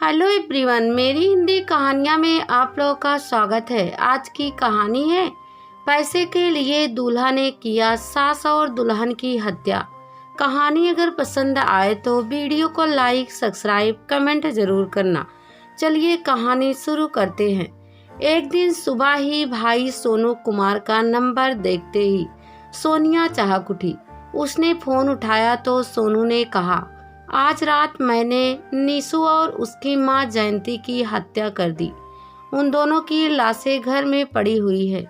Hello everyone, मेरी हिंदी कहानियाँ में आप लोगों का स्वागत है। आज की कहानी है पैसे के लिए दूल्हा ने किया सास और दुल्हन की हत्या। कहानी अगर पसंद आए तो वीडियो को लाइक, सब्सक्राइब, कमेंट जरूर करना। चलिए कहानी शुरू करते हैं। एक दिन सुबह ही भाई सोनू कुमार का नंबर देखते ही सोनिया चहक उठी। उसने फोन उठाया तो सोनू ने कहा, आज रात मैंने नीसू और उसकी माँ जयंती की हत्या कर दी। उन दोनों की लाशें घर में पड़ी हुई है।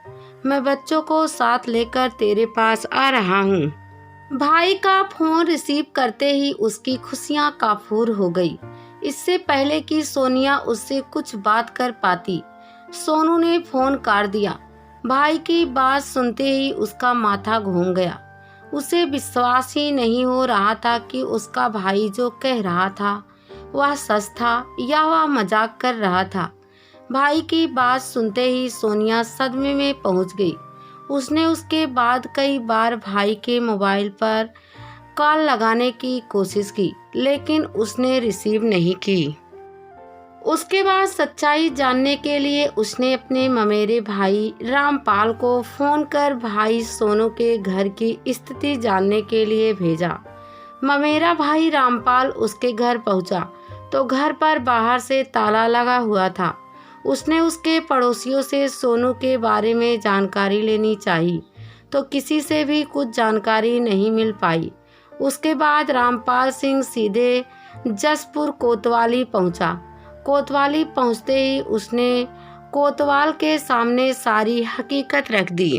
मैं बच्चों को साथ लेकर तेरे पास आ रहा हूँ। भाई का फोन रिसीव करते ही उसकी खुशियाँ काफूर हो गई। इससे पहले कि सोनिया उससे कुछ बात कर पाती, सोनू ने फोन काट दिया। भाई की बात सुनते ही उसका माथा घूम गया। उसे विश्वास ही नहीं हो रहा था कि उसका भाई जो कह रहा था वह सच था या वह मजाक कर रहा था। भाई की बात सुनते ही सोनिया सदमे में पहुंच गई। उसने उसके बाद कई बार भाई के मोबाइल पर कॉल लगाने की कोशिश की, लेकिन उसने रिसीव नहीं की। उसके बाद सच्चाई जानने के लिए उसने अपने ममेरे भाई रामपाल को फोन कर भाई सोनू के घर की स्थिति जानने के लिए भेजा। ममेरा भाई रामपाल उसके घर पहुंचा तो घर पर बाहर से ताला लगा हुआ था। उसने उसके पड़ोसियों से सोनू के बारे में जानकारी लेनी चाहिए तो किसी से भी कुछ जानकारी नहीं मिल पाई। उसके बाद रामपाल सिंह सीधे जसपुर कोतवाली पहुंचा। कोतवाली पहुंचते ही उसने कोतवाल के सामने सारी हकीकत रख दी।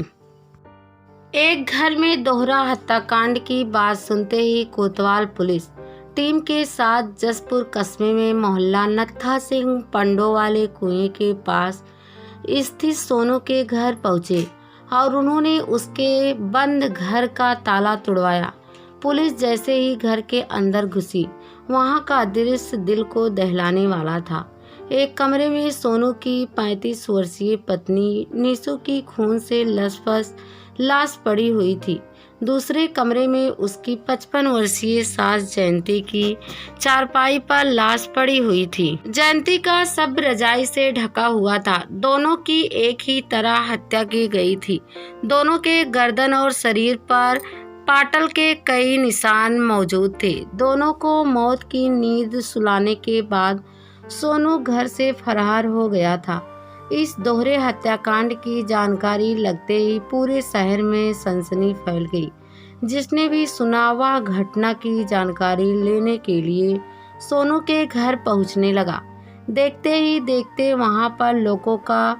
एक घर में दोहरा हत्याकांड की बात सुनते ही कोतवाल पुलिस टीम के साथ जसपुर कस्बे में मोहल्ला नत्था सिंह पंडो वाले कुएं के पास स्थित सोनू के घर पहुंचे और उन्होंने उसके बंद घर का ताला तुड़वाया। पुलिस जैसे ही घर के अंदर घुसी, वहां का दृश्य दिल को दहलाने वाला था। एक कमरे में सोनू की 35 वर्षीय पत्नी नीसू की खून से लथपथ लाश पड़ी हुई थी। दूसरे कमरे में उसकी 55 वर्षीय सास जयंती की चारपाई पर लाश पड़ी हुई थी। जयंती का शव रजाई से ढका हुआ था। दोनों की एक ही तरह हत्या की गई थी। दोनों के गर्दन और शरीर पर पाटल के कई निशान मौजूद थे। दोनों को मौत की नींद सुलाने के बाद सोनू घर से फरार हो गया था। इस दोहरे हत्याकांड की जानकारी लगते ही पूरे शहर में सनसनी फैल गई। जिसने भी सुना वह घटना की जानकारी लेने के लिए सोनू के घर पहुंचने लगा। देखते ही देखते वहां पर लोगों का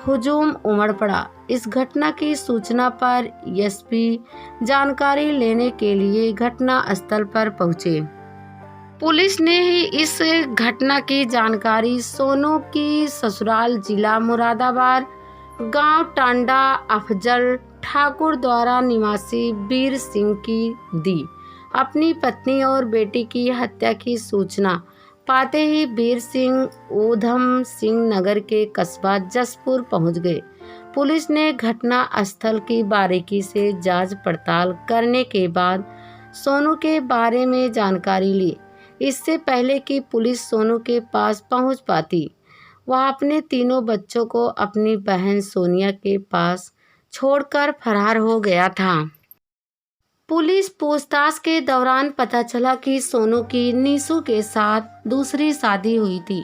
हुजूम उमड़ पड़ा। इस घटना की सूचना पर एसपी जानकारी लेने के लिए घटना स्थल पर पहुंचे। पुलिस ने ही इस घटना की जानकारी सोनू की ससुराल जिला मुरादाबाद गांव टांडा अफजल ठाकुर द्वारा निवासी वीर सिंह की दी। अपनी पत्नी और बेटी की हत्या की सूचना पाते ही वीर सिंह ऊधम सिंह नगर के कस्बा जसपुर पहुंच गए। पुलिस ने घटना स्थल की बारीकी से जांच पड़ताल करने के बाद सोनू के बारे में जानकारी ली। इससे पहले कि पुलिस सोनू के पास पहुंच पाती, वह अपने तीनों बच्चों को अपनी बहन सोनिया के पास छोड़कर फरार हो गया था। पुलिस पूछताछ के दौरान पता चला कि सोनू की नीसू के साथ दूसरी शादी हुई थी।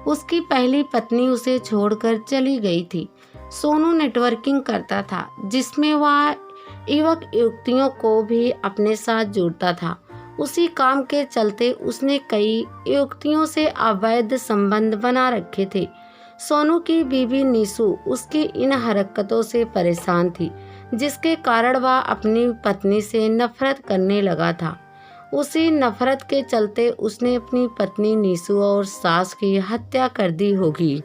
उसकी पहली पत्नी उसे छोड़कर चली गई थी। सोनू नेटवर्किंग करता था, जिसमें वह युवक युवतियों को भी अपने साथ जोड़ता था। उसी काम के चलते उसने कई युवतियों से अवैध संबंध बना रखे थे। सोनू की बीवी नीसू उसकी इन हरकतों से परेशान थी, जिसके कारण वह अपनी पत्नी से नफरत करने लगा था। उसी नफरत के चलते उसने अपनी पत्नी नीसू और सास की हत्या कर दी होगी।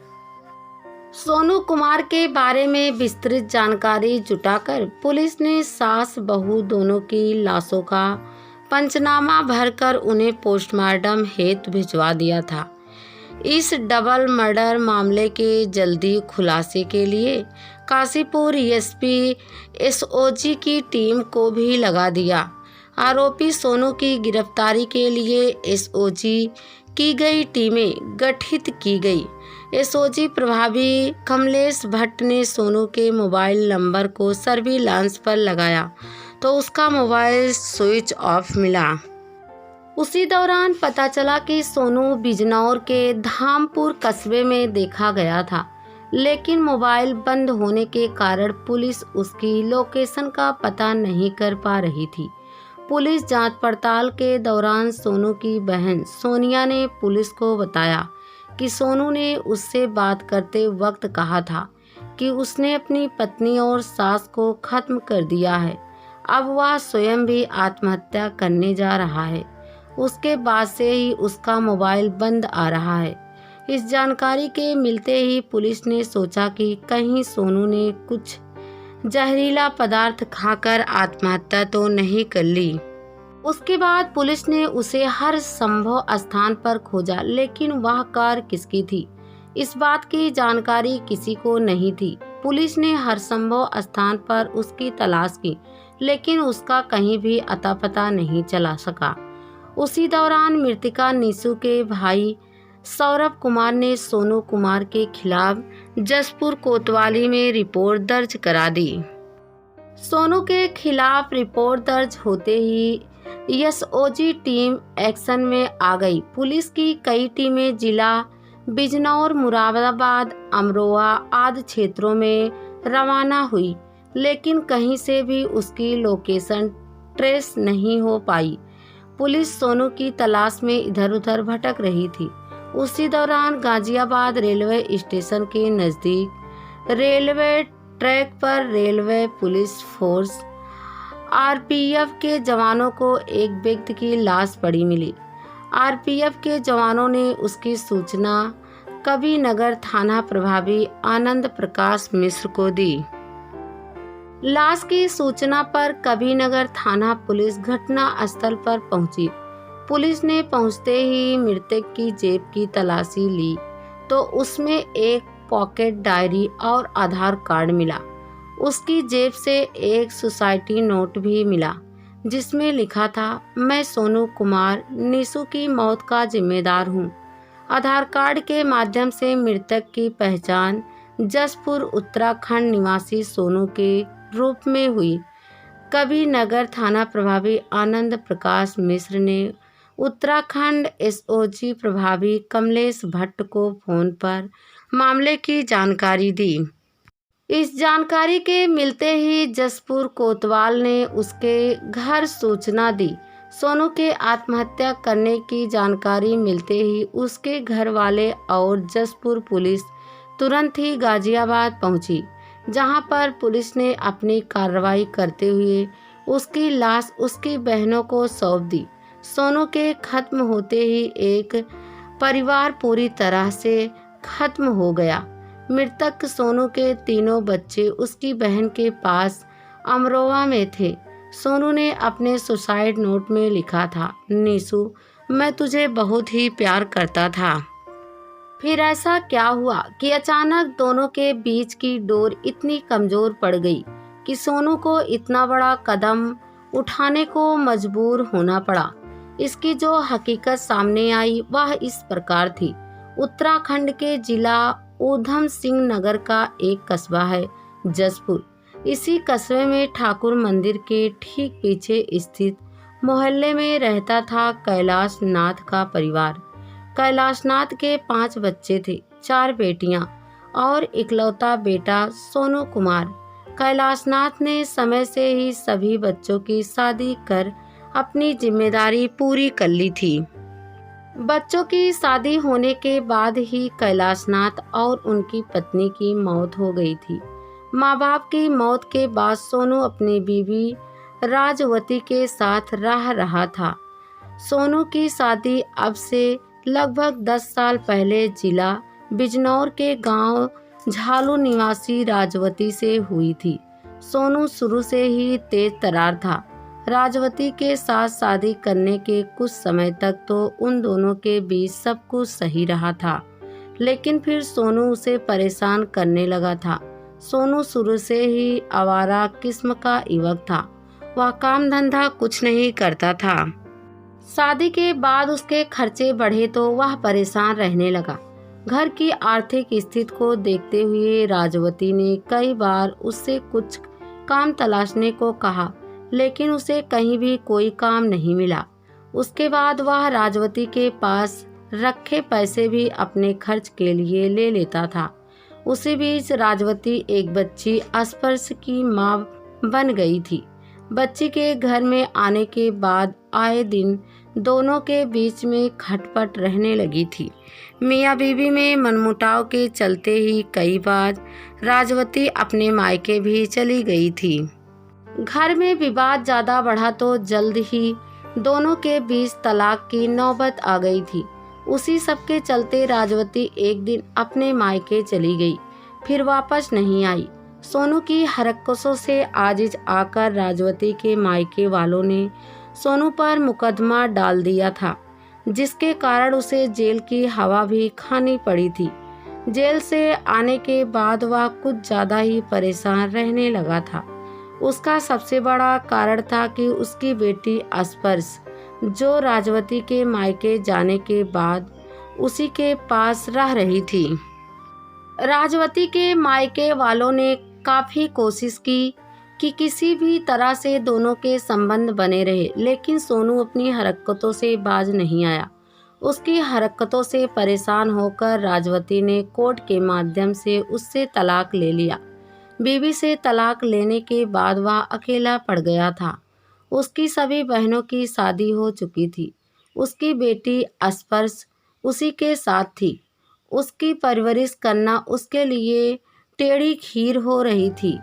सोनू कुमार के बारे में विस्तृत जानकारी जुटाकर पुलिस ने सास बहू दोनों की लाशों का पंचनामा भरकर उन्हें पोस्टमार्टम हेतु भिजवा दिया था। इस डबल मर्डर मामले के जल्दी खुलासे के लिए काशीपुर एसपी एसओजी की टीम को भी लगा दिया। आरोपी सोनू की गिरफ्तारी के लिए एसओजी की गई टीमें गठित की गई। एसओजी प्रभारी कमलेश भट्ट ने सोनू के मोबाइल नंबर को सर्विलांस पर लगाया तो उसका मोबाइल स्विच ऑफ मिला। उसी दौरान पता चला कि सोनू बिजनौर के धामपुर कस्बे में देखा गया था, लेकिन मोबाइल बंद होने के कारण पुलिस उसकी लोकेशन का पता नहीं कर पा रही थी। पुलिस जांच पड़ताल के दौरान सोनू की बहन सोनिया ने पुलिस को बताया कि सोनू ने उससे बात करते वक्त कहा था कि उसने अपनी पत्नी और सास को खत्म कर दिया है, अब वह स्वयं भी आत्महत्या करने जा रहा है। उसके बाद से ही उसका मोबाइल बंद आ रहा है। इस जानकारी के मिलते ही पुलिस ने सोचा कि कहीं सोनू ने कुछ जहरीला पदार्थ खाकर आत्महत्या तो नहीं कर ली। उसके बाद पुलिस ने उसे हर संभव स्थान पर खोजा, लेकिन वह कार किसकी थी, इस बात की जानकारी किसी को नहीं थी। पुलिस ने हर संभव स्थान पर उसकी तलाश की, लेकिन उसका कहीं भी अता पता नहीं चला सका। उसी दौरान मृतका निशु के भाई सौरभ कुमार ने सोनू कुमार के खिलाफ जसपुर कोतवाली में रिपोर्ट दर्ज करा दी। सोनू के खिलाफ रिपोर्ट दर्ज होते ही एसओजी टीम एक्शन में आ गई। पुलिस की कई टीमें जिला बिजनौर, मुरादाबाद, अमरोहा आदि क्षेत्रों में रवाना हुई, लेकिन कहीं से भी उसकी लोकेशन ट्रेस नहीं हो पाई। पुलिस सोनू की तलाश में इधर उधर भटक रही थी। उसी दौरान गाजियाबाद रेलवे स्टेशन के नज़दीक रेलवे ट्रैक पर रेलवे पुलिस फोर्स आरपीएफ के जवानों को एक व्यक्ति की लाश पड़ी मिली। आरपीएफ के जवानों ने उसकी सूचना कबीरनगर थाना प्रभारी आनंद प्रकाश मिश्र को दी। लाश की सूचना पर कबीरनगर थाना पुलिस घटना स्थल पर पहुंची। पुलिस ने पहुंचते ही मृतक की जेब की तलाशी ली तो उसमें एक पॉकेट डायरी और आधार कार्ड मिला। उसकी जेब से एक सोसाइटी नोट भी मिला जिसमें लिखा था, मैं सोनू कुमार निशु की मौत का जिम्मेदार हूँ। आधार कार्ड के माध्यम से मृतक की पहचान जसपुर उत्तराखंड निवासी सोनू के रूप में हुई। कबीरनगर थाना प्रभारी आनंद प्रकाश मिश्र ने उत्तराखंड एसओजी प्रभारी कमलेश भट्ट को फोन पर मामले की जानकारी दी। इस जानकारी के मिलते ही जसपुर कोतवाल ने उसके घर सूचना दी। सोनू के आत्महत्या करने की जानकारी मिलते ही उसके घर वाले और जसपुर पुलिस तुरंत ही गाजियाबाद पहुंची, जहां पर पुलिस ने अपनी कार्रवाई करते हुए उसकी लाश उसकी बहनों को सौंप दी। सोनू के खत्म होते ही एक परिवार पूरी तरह से खत्म हो गया। मृतक सोनू के तीनों बच्चे उसकी बहन के पास अमरोहा में थे। सोनू ने अपने सुसाइड नोट में लिखा था, निशु मैं तुझे बहुत ही प्यार करता था। फिर ऐसा क्या हुआ कि अचानक दोनों के बीच की डोर इतनी कमजोर पड़ गई कि सोनू को इतना बड़ा कदम उठाने को मजबूर होना पड़ा। इसकी जो हकीकत सामने आई वह इस प्रकार थी। उत्तराखंड के जिला ऊधम सिंह नगर का एक कस्बा है जसपुर। इसी कस्बे में ठाकुर मंदिर के ठीक पीछे स्थित मोहल्ले में रहता था कैलाश नाथ का परिवार। कैलाश नाथ के 5 बच्चे थे, 4 बेटियां और इकलौता बेटा सोनू कुमार। कैलाश नाथ ने समय से ही सभी बच्चों की शादी कर अपनी जिम्मेदारी पूरी कर ली थी। बच्चों की शादी होने के बाद ही कैलाशनाथ और उनकी पत्नी की मौत हो गई थी। माँ बाप की मौत के बाद सोनू अपनी बीवी राजवती के साथ रह रहा था। सोनू की शादी अब से लगभग 10 साल पहले जिला बिजनौर के गांव झालू निवासी राजवती से हुई थी। सोनू शुरू से ही तेज तर्रार था। राजवती के साथ शादी करने के कुछ समय तक तो उन दोनों के बीच सब कुछ सही रहा था, लेकिन फिर सोनू उसे परेशान करने लगा था। सोनू शुरू से ही आवारा किस्म का युवक था। वह काम धंधा कुछ नहीं करता था। शादी के बाद उसके खर्चे बढ़े तो वह परेशान रहने लगा। घर की आर्थिक स्थिति को देखते हुए राजवती ने कई बार उससे कुछ काम तलाशने को कहा, लेकिन उसे कहीं भी कोई काम नहीं मिला। उसके बाद वह राजवती के पास रखे पैसे भी अपने खर्च के लिए ले लेता था। उसी बीच राजवती एक बच्ची स्पर्श की मां बन गई थी। बच्ची के घर में आने के बाद आए दिन दोनों के बीच में खटपट रहने लगी थी। मियाँ बीवी में मनमुटाव के चलते ही कई बार राजवती अपने मायके भी चली गई थी। घर में विवाद ज़्यादा बढ़ा तो जल्द ही दोनों के बीच तलाक की नौबत आ गई थी। उसी सब के चलते राजवती एक दिन अपने मायके चली गई, फिर वापस नहीं आई। सोनू की हरकतों से आजिज आकर राजवती के मायके वालों ने सोनू पर मुकदमा डाल दिया था, जिसके कारण उसे जेल की हवा भी खानी पड़ी थी। जेल से आने के बाद वह कुछ ज़्यादा ही परेशान रहने लगा था। उसका सबसे बड़ा कारण था कि उसकी बेटी स्पर्श, जो राजवती के मायके जाने के बाद उसी के पास रह रही थी। राजवती के मायके वालों ने काफ़ी कोशिश की कि किसी भी तरह से दोनों के संबंध बने रहे, लेकिन सोनू अपनी हरकतों से बाज नहीं आया। उसकी हरकतों से परेशान होकर राजवती ने कोर्ट के माध्यम से उससे तलाक ले लिया। बीवी से तलाक लेने के बाद वह अकेला पड़ गया था। उसकी सभी बहनों की शादी हो चुकी थी। उसकी बेटी स्पर्श उसी के साथ थी। उसकी परवरिश करना उसके लिए टेढ़ी खीर हो रही थी।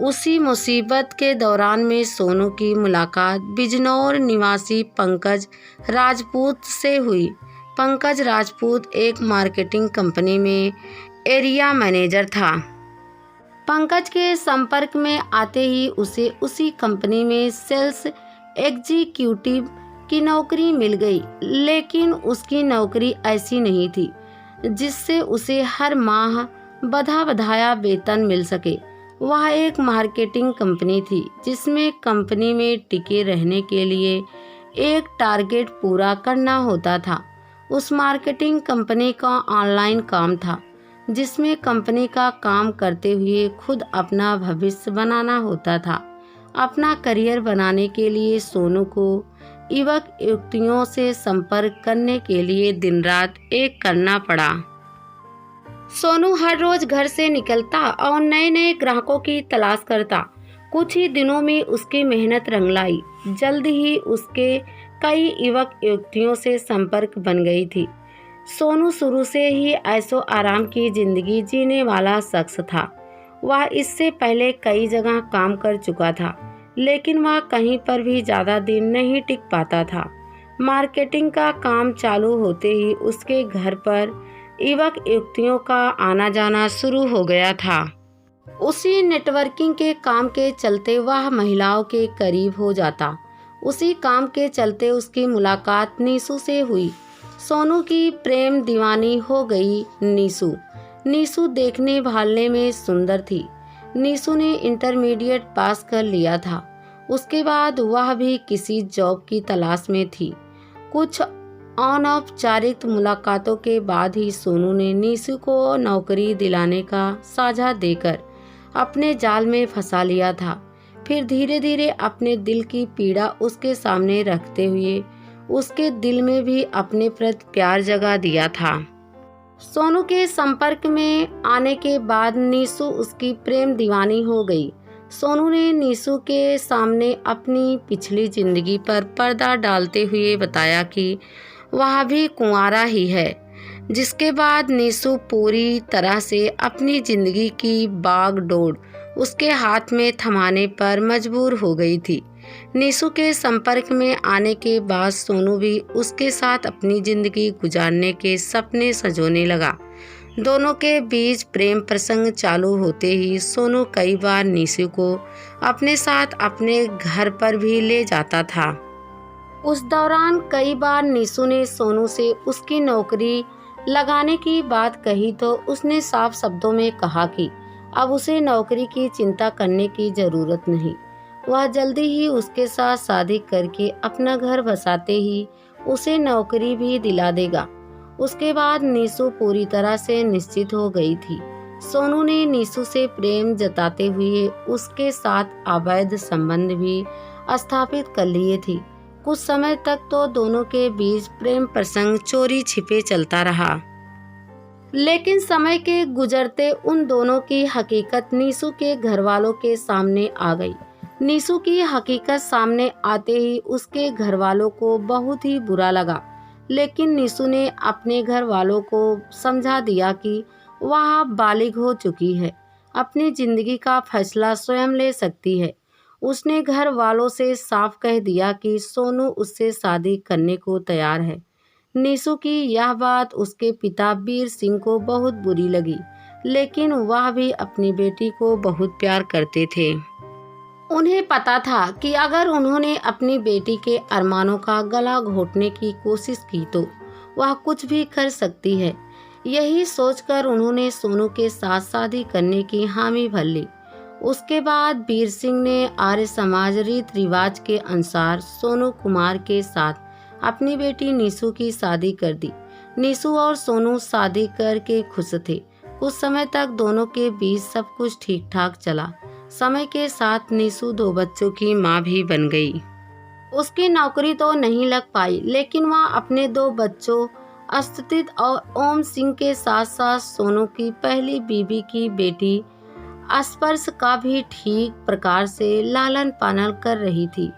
उसी मुसीबत के दौरान में सोनू की मुलाकात बिजनौर निवासी पंकज राजपूत से हुई। पंकज राजपूत एक मार्केटिंग कंपनी में एरिया मैनेजर था। पंकज के संपर्क में आते ही उसे उसी कंपनी में सेल्स एग्जीक्यूटिव की नौकरी मिल गई, लेकिन उसकी नौकरी ऐसी नहीं थी जिससे उसे हर माह बधा बधाया वेतन मिल सके। वह एक मार्केटिंग कंपनी थी जिसमें कंपनी में टिके रहने के लिए एक टारगेट पूरा करना होता था। उस मार्केटिंग कंपनी का ऑनलाइन काम था, जिसमें कंपनी का काम करते हुए खुद अपना भविष्य बनाना होता था। अपना करियर बनाने के लिए सोनू को युवक युवतियों से संपर्क करने के लिए दिन रात एक करना पड़ा। सोनू हर रोज घर से निकलता और नए नए ग्राहकों की तलाश करता। कुछ ही दिनों में उसकी मेहनत रंग लाई। जल्द ही उसके कई युवक युवतियों से संपर्क बन गई थी। सोनू शुरू से ही ऐशो आराम की जिंदगी जीने वाला शख्स था। वह इससे पहले कई जगह काम कर चुका था, लेकिन वह कहीं पर भी ज़्यादा दिन नहीं टिक पाता था। मार्केटिंग का काम चालू होते ही उसके घर पर युवक युवतियों का आना जाना शुरू हो गया था। उसी नेटवर्किंग के काम के चलते वह महिलाओं के करीब हो जाता। उसी काम के चलते उसकी मुलाकात नीसू से हुई। सोनू की प्रेम दीवानी हो गई नीसू देखने भालने में सुंदर थी। नीसू ने इंटरमीडिएट पास कर लिया था। उसके बाद वह भी किसी जॉब की तलाश में थी। कुछ अनौपचारिक मुलाकातों के बाद ही सोनू ने नीसू को नौकरी दिलाने का साझा देकर अपने जाल में फंसा लिया था। फिर धीरे धीरे अपने दिल की पीड़ा उसके सामने रखते हुए उसके दिल में भी अपने प्रति प्यार जगा दिया था। सोनू के संपर्क में आने के बाद नीसू उसकी प्रेम दीवानी हो गई। सोनू ने नीसू के सामने अपनी पिछली जिंदगी पर पर्दा डालते हुए बताया कि वह भी कुंवारा ही है, जिसके बाद नीसू पूरी तरह से अपनी जिंदगी की बागडोर उसके हाथ में थमाने पर मजबूर हो गई थी। नीसू के संपर्क में आने के बाद सोनू भी उसके साथ अपनी जिंदगी गुजारने के सपने सजोने लगा। दोनों के बीच प्रेम प्रसंग चालू होते ही सोनू कई बार नीसू को अपने साथ अपने घर पर भी ले जाता था। उस दौरान कई बार नीसू ने सोनू से उसकी नौकरी लगाने की बात कही तो उसने साफ शब्दों में कहा कि अब उसे नौकरी की चिंता करने की ज़रूरत नहीं। वह जल्दी ही उसके साथ शादी करके अपना घर बसाते ही उसे नौकरी भी दिला देगा। उसके बाद नीसू पूरी तरह से निश्चित हो गई थी। सोनू ने नीसू से प्रेम जताते हुए उसके साथ अवैध संबंध भी स्थापित कर लिए थे। कुछ समय तक तो दोनों के बीच प्रेम प्रसंग चोरी छिपे चलता रहा, लेकिन समय के गुजरते उन दोनों की हकीकत नीसू के घर वालों के सामने आ गई। नीसू की हकीकत सामने आते ही उसके घर वालों को बहुत ही बुरा लगा, लेकिन नीसू ने अपने घर वालों को समझा दिया कि वह बालिग हो चुकी है, अपनी जिंदगी का फैसला स्वयं ले सकती है। उसने घर वालों से साफ कह दिया कि सोनू उससे शादी करने को तैयार है। नीसू की यह बात उसके पिता वीर सिंह को बहुत बुरी लगी, लेकिन वह भी अपनी बेटी को बहुत प्यार करते थे। उन्हें पता था कि अगर उन्होंने अपनी बेटी के अरमानों का गला घोटने की कोशिश की तो वह कुछ भी कर सकती है। यही सोचकर उन्होंने सोनू के साथ शादी करने की हामी भर ली। उसके बाद वीर सिंह ने आर्य समाज रीत रिवाज के अनुसार सोनू कुमार के साथ अपनी बेटी नीसू की शादी कर दी। नीसू और सोनू शादी करके खुश थे। कुछ समय तक दोनों के बीच सब कुछ ठीक ठाक चला। समय के साथ नीसू 2 बच्चों की माँ भी बन गई। उसकी नौकरी तो नहीं लग पाई, लेकिन वह अपने 2 बच्चों अस्तित और ओम सिंह के साथ साथ सोनू की पहली बीवी की बेटी स्पर्श का भी ठीक प्रकार से लालन पालन कर रही थी।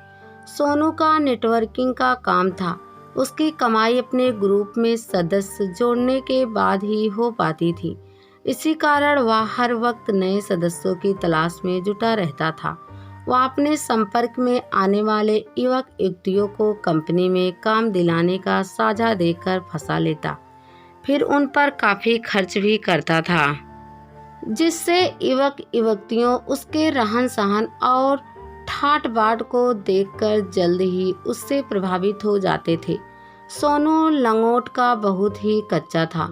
सोनू का नेटवर्किंग का काम था। उसकी कमाई अपने ग्रुप में सदस्य जोड़ने के बाद ही हो पाती थी। इसी कारण वह हर वक्त नए सदस्यों की तलाश में जुटा रहता था। वह अपने संपर्क में आने वाले युवक युवतियों को कंपनी में काम दिलाने का साझा देकर फंसा लेता, फिर उन पर काफी खर्च भी करता था, जिससे युवक युवतियों उसके रहन सहन और ठाट बाट को देखकर जल्द ही उससे प्रभावित हो जाते थे। सोनू लंगोट का बहुत ही कच्चा था।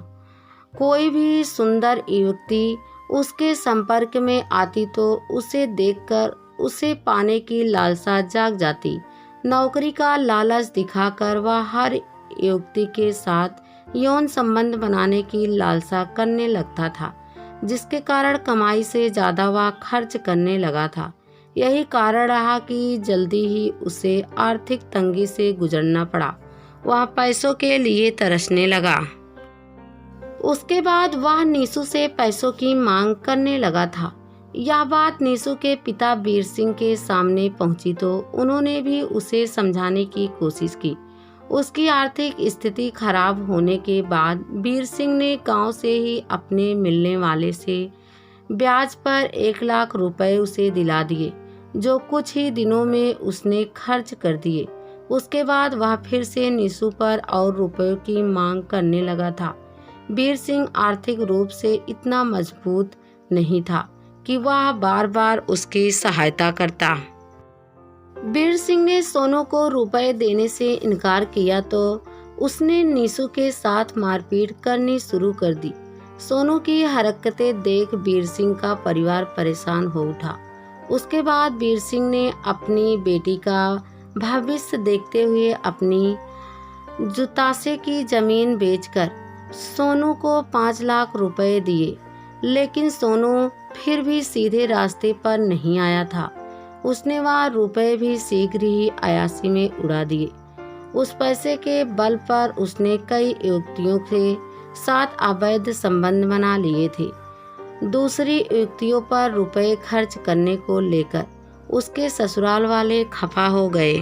कोई भी सुंदर युवती उसके संपर्क में आती तो उसे देखकर उसे पाने की लालसा जाग जाती। नौकरी का लालच दिखाकर वह हर युवती के साथ यौन संबंध बनाने की लालसा करने लगता था, जिसके कारण कमाई से ज्यादा वह खर्च करने लगा था। यही कारण रहा कि जल्दी ही उसे आर्थिक तंगी से गुजरना पड़ा। वह पैसों के लिए तरसने लगा। उसके बाद वह नीसू से पैसों की मांग करने लगा था। यह बात नीसू के पिता वीर सिंह के सामने पहुंची तो उन्होंने भी उसे समझाने की कोशिश की। उसकी आर्थिक स्थिति खराब होने के बाद वीर सिंह ने गांव से ही अपने मिलने वाले से ब्याज पर 1 लाख रुपए उसे दिला दिए, जो कुछ ही दिनों में उसने खर्च कर दिए। उसके बाद वह फिर से नीसू पर और रुपयों की मांग करने लगा था। वीर सिंह आर्थिक रूप से इतना मजबूत नहीं था कि वह बार बार उसकी सहायता करता। वीर सिंह ने सोनू को रुपए देने से इनकार किया तो उसने नीसू के साथ मारपीट करनी शुरू कर दी। सोनू की हरकतें देख वीर सिंह का परिवार परेशान हो उठा। उसके बाद वीर सिंह ने अपनी बेटी का भविष्य देखते हुए अपनी जुतासे की जमीन बेचकर सोनू को 5 लाख रुपए दिए, लेकिन सोनू फिर भी सीधे रास्ते पर नहीं आया था। उसने वह रुपए भी शीघ्र ही अयासी में उड़ा दिए। उस पैसे के बल पर उसने कई युवतियों के साथ अवैध संबंध बना लिए थे। दूसरी युवतियों पर रुपए खर्च करने को लेकर उसके ससुराल वाले खफा हो गए।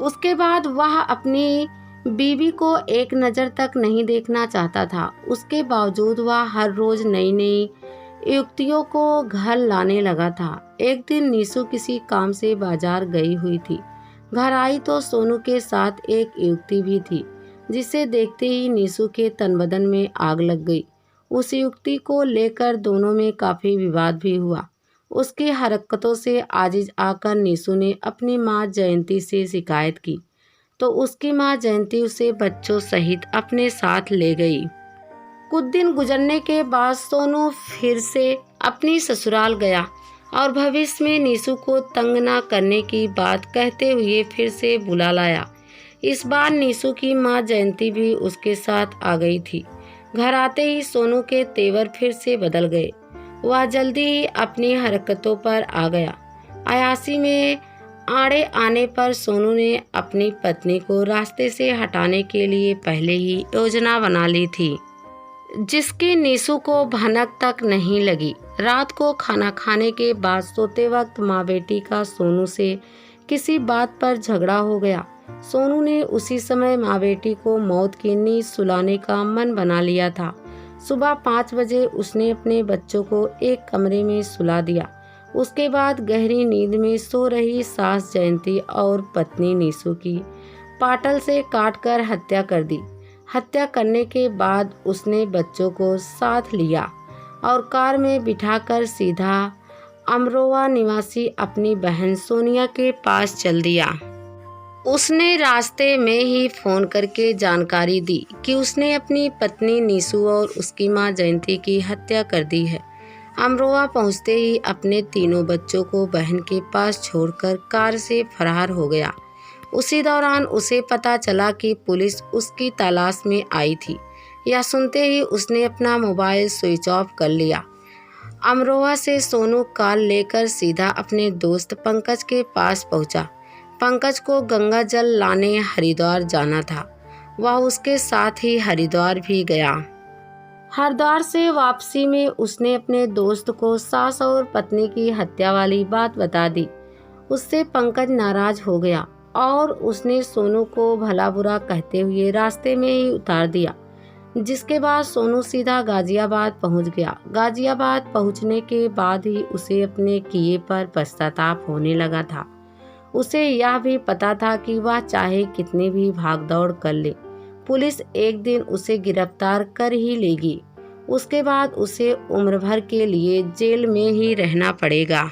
उसके बाद वह अपनी बीवी को एक नज़र तक नहीं देखना चाहता था। उसके बावजूद वह हर रोज नई नई युवतियों को घर लाने लगा था। एक दिन नीसू किसी काम से बाजार गई हुई थी। घर आई तो सोनू के साथ एक युवती भी थी, जिसे देखते ही नीसू के तन बदन में आग लग गई। उस युवती को लेकर दोनों में काफी विवाद भी हुआ। उसकी हरकतों से आजिज आकर नीसू ने अपनी माँ जयंती से शिकायत की तो उसकी माँ जयंती उसे बच्चों सहित अपने साथ ले गई। कुछ दिन गुजरने के बाद सोनू फिर से अपनी ससुराल गया और भविष्य में नीसू को तंग ना करने की बात कहते हुए फिर से बुला लाया। इस बार नीसू की माँ जयंती भी उसके साथ आ गई थी। घर आते ही सोनू के तेवर फिर से बदल गए। वह जल्दी ही अपनी हरकतों पर आ गया। अयासी में आड़े आने पर सोनू ने अपनी पत्नी को रास्ते से हटाने के लिए पहले ही योजना बना ली थी, जिसकी नीसू को भनक तक नहीं लगी। रात को खाना खाने के बाद सोते वक्त माँ बेटी का सोनू से किसी बात पर झगड़ा हो गया। सोनू ने उसी समय माँ बेटी को मौत की नींद सुलाने का मन बना लिया था। सुबह 5 बजे उसने अपने बच्चों को एक कमरे में सुला दिया। उसके बाद गहरी नींद में सो रही सास जयंती और पत्नी नीसू की पाटल से काटकर हत्या कर दी। हत्या करने के बाद उसने बच्चों को साथ लिया और कार में बिठाकर सीधा अमरोहा निवासी अपनी बहन सोनिया के पास चल दिया। उसने रास्ते में ही फोन करके जानकारी दी कि उसने अपनी पत्नी नीसू और उसकी मां जयंती की हत्या कर दी है। अमरोहा पहुंचते ही अपने तीनों बच्चों को बहन के पास छोड़कर कार से फरार हो गया। उसी दौरान उसे पता चला कि पुलिस उसकी तलाश में आई थी। यह सुनते ही उसने अपना मोबाइल स्विच ऑफ कर लिया। अमरोहा से सोनू कार लेकर सीधा अपने दोस्त पंकज के पास पहुंचा। पंकज को गंगा जल लाने हरिद्वार जाना था। वह उसके साथ ही हरिद्वार भी गया। हरिद्वार से वापसी में उसने अपने दोस्त को सास और पत्नी की हत्या वाली बात बता दी। उससे पंकज नाराज हो गया और उसने सोनू को भला बुरा कहते हुए रास्ते में ही उतार दिया, जिसके बाद सोनू सीधा गाजियाबाद पहुंच गया। गाजियाबाद पहुंचने के बाद ही उसे अपने किए पर पश्चाताप होने लगा था। उसे यह भी पता था कि वह चाहे कितनी भी भागदौड़ कर ले, पुलिस एक दिन उसे गिरफ्तार कर ही लेगी। उसके बाद उसे उम्र भर के लिए जेल में ही रहना पड़ेगा।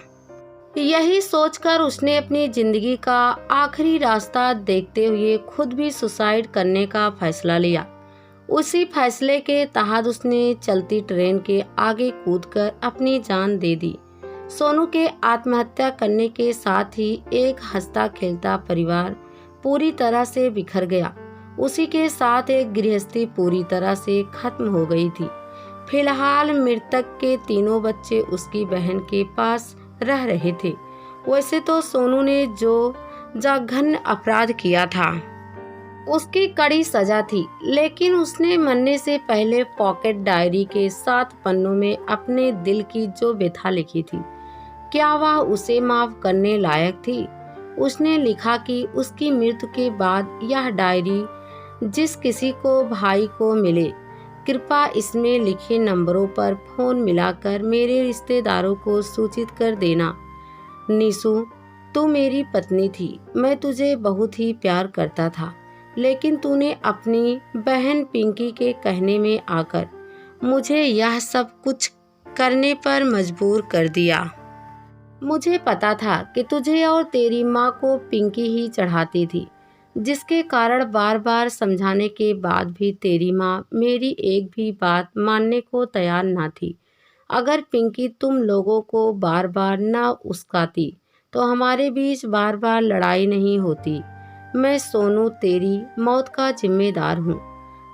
यही सोचकर उसने अपनी जिंदगी का आखिरी रास्ता देखते हुए खुद भी सुसाइड करने का फैसला लिया। उसी फैसले के तहत उसने चलती ट्रेन के आगे कूदकर अपनी जान दे दी। सोनू के आत्महत्या करने के साथ ही एक हंसता खेलता परिवार पूरी तरह से बिखर गया। उसी के साथ एक गृहस्थी पूरी तरह से खत्म हो गई थी। फिलहाल मृतक के तीनों बच्चे उसकी बहन के पास रह रहे थे। वैसे तो सोनू ने जो जघन्य अपराध किया था उसकी कड़ी सजा थी, लेकिन उसने मरने से पहले पॉकेट डायरी के 7 पन्नों में अपने दिल की जो व्यथा लिखी थी, क्या वह उसे माफ करने लायक थी? उसने लिखा कि उसकी मृत्यु के बाद यह डायरी जिस किसी को भाई को मिले, कृपया इसमें लिखे नंबरों पर फोन मिलाकर मेरे रिश्तेदारों को सूचित कर देना। नीसू, तू मेरी पत्नी थी। मैं तुझे बहुत ही प्यार करता था, लेकिन तूने अपनी बहन पिंकी के कहने में आकर मुझे यह सब कुछ करने पर मजबूर कर दिया। मुझे पता था कि तुझे और तेरी माँ को पिंकी ही चढ़ाती थी, जिसके कारण बार बार समझाने के बाद भी तेरी माँ मेरी एक भी बात मानने को तैयार ना थी। अगर पिंकी तुम लोगों को बार बार ना उस्काती तो हमारे बीच बार बार लड़ाई नहीं होती। मैं सोनू तेरी मौत का जिम्मेदार हूँ।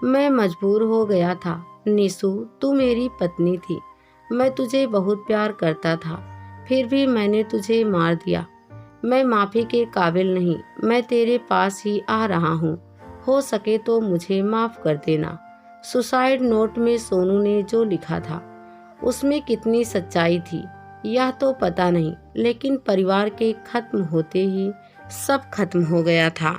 मैं मजबूर हो गया था। नीसू, तू मेरी पत्नी थी। मैं तुझे बहुत प्यार करता था, फिर भी मैंने तुझे मार दिया। मैं माफ़ी के काबिल नहीं। मैं तेरे पास ही आ रहा हूँ। हो सके तो मुझे माफ़ कर देना। सुसाइड नोट में सोनू ने जो लिखा था उसमें कितनी सच्चाई थी यह तो पता नहीं, लेकिन परिवार के खत्म होते ही सब खत्म हो गया था।